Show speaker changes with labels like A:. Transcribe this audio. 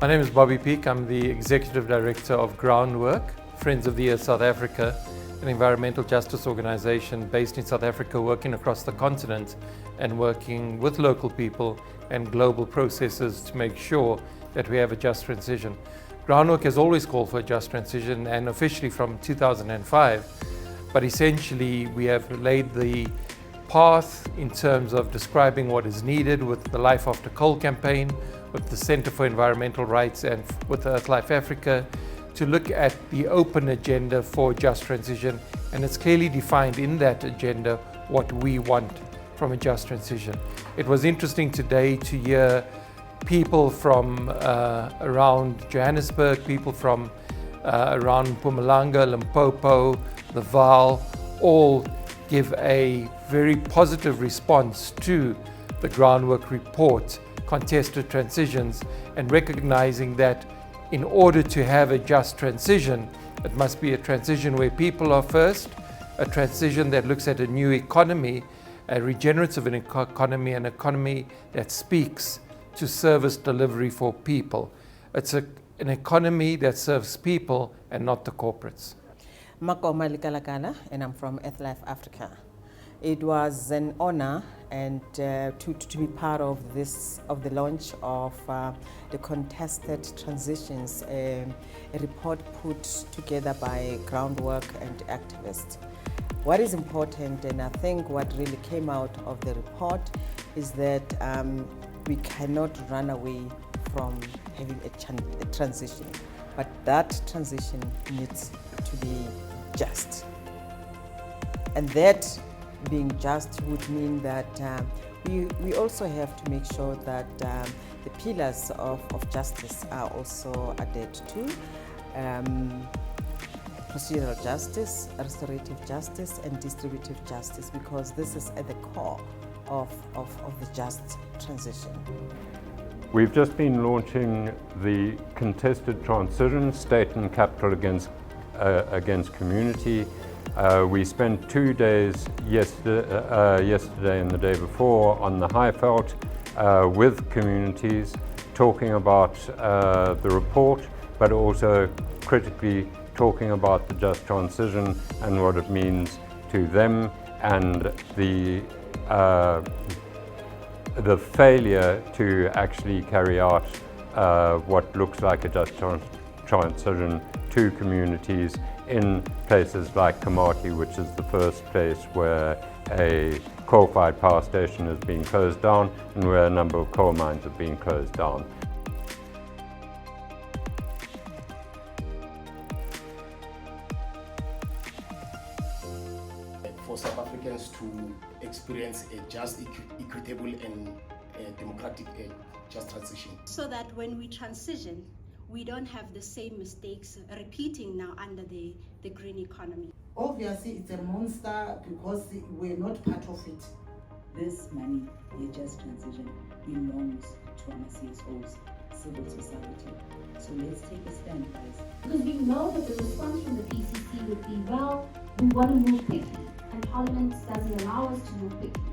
A: My name is Bobby Peake. I'm the Executive Director of groundWork, Friends of the Earth South Africa, an environmental justice organization based in South Africa, working across the continent and working with local people and global processes to make sure that we have a just transition. groundWork has always called for a just transition, and officially from 2005, but essentially we have laid the path in terms of describing what is needed with the Life After Coal campaign, with the Centre for Environmental Rights and with EarthLife Africa, to look at the open agenda for just transition, and it's clearly defined in that agenda what we want from a just transition. It was interesting today to hear people from around Johannesburg, people from around Mpumalanga, Limpopo, the Vaal, all give a very positive response to the groundwork report, Contested Transitions, and recognizing that in order to have a just transition, it must be a transition where people are first, a transition that looks at a new economy, a regenerative economy, an economy that speaks to service delivery for people. It's an economy that serves people and not the corporates.
B: Makoma Likalakana, and I'm from EarthLife Africa. It was an honor and to be part of the launch of the Contested Transitions, a report put together by groundwork and activists. What is important, and I think what really came out of the report, is that we cannot run away from having a transition, but that transition needs to be just. And that being just would mean that we also have to make sure that the pillars of justice are also adhered to. Procedural justice, restorative justice, and distributive justice, because this is at the core of the just transition.
C: We've just been launching the Contested Transition, State and Capital against Community. We spent 2 days yesterday and the day before on the Highveld with communities, talking about the report, but also critically talking about the just transition and what it means to them, and the failure to actually carry out what looks like a just transition to communities in places like Kamati, which is the first place where a coal-fired power station has been closed down and where a number of coal mines have been closed down.
D: For South Africans to experience a just, equitable and democratic just transition.
E: So that when we transition, we don't have the same mistakes repeating now under the green economy.
F: Obviously, it's a monster because we're not part of it.
G: This money, the just transition, belongs to our CSOs, civil society. So let's take a stand, guys.
H: Because we know that the response from the PCC would be, well, we want to move quickly, and Parliament doesn't allow us to move quickly.